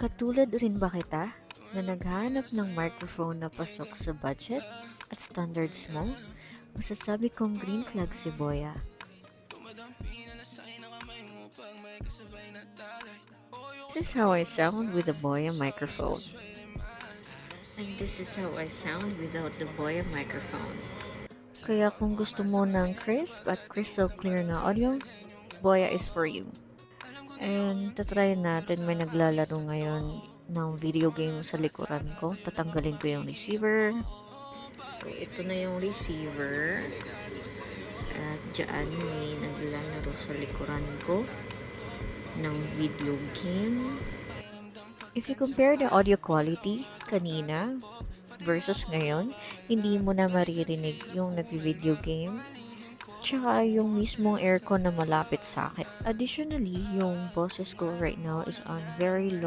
Katulad rin ba kita na naghahanap ng microphone na pasok sa budget at standards mo? Masasabi kong green flag si Boya. This is how I sound with the Boya microphone. And this is how I sound without the Boya microphone. Kaya kung gusto mo ng crisp at crystal clear na audio, Boya is for you. And tatry natin, may naglalaro ngayon ng video game sa likuran ko. Tatanggalin ko yung receiver. So, ito na yung receiver. At dyan may naglalaro sa likuran ko ng video game. If you compare the audio quality kanina versus ngayon, hindi mo na maririnig yung nag-video game tsaka yung mismong aircon na malapit sa akin. Additionally, yung boses ko right now is on very low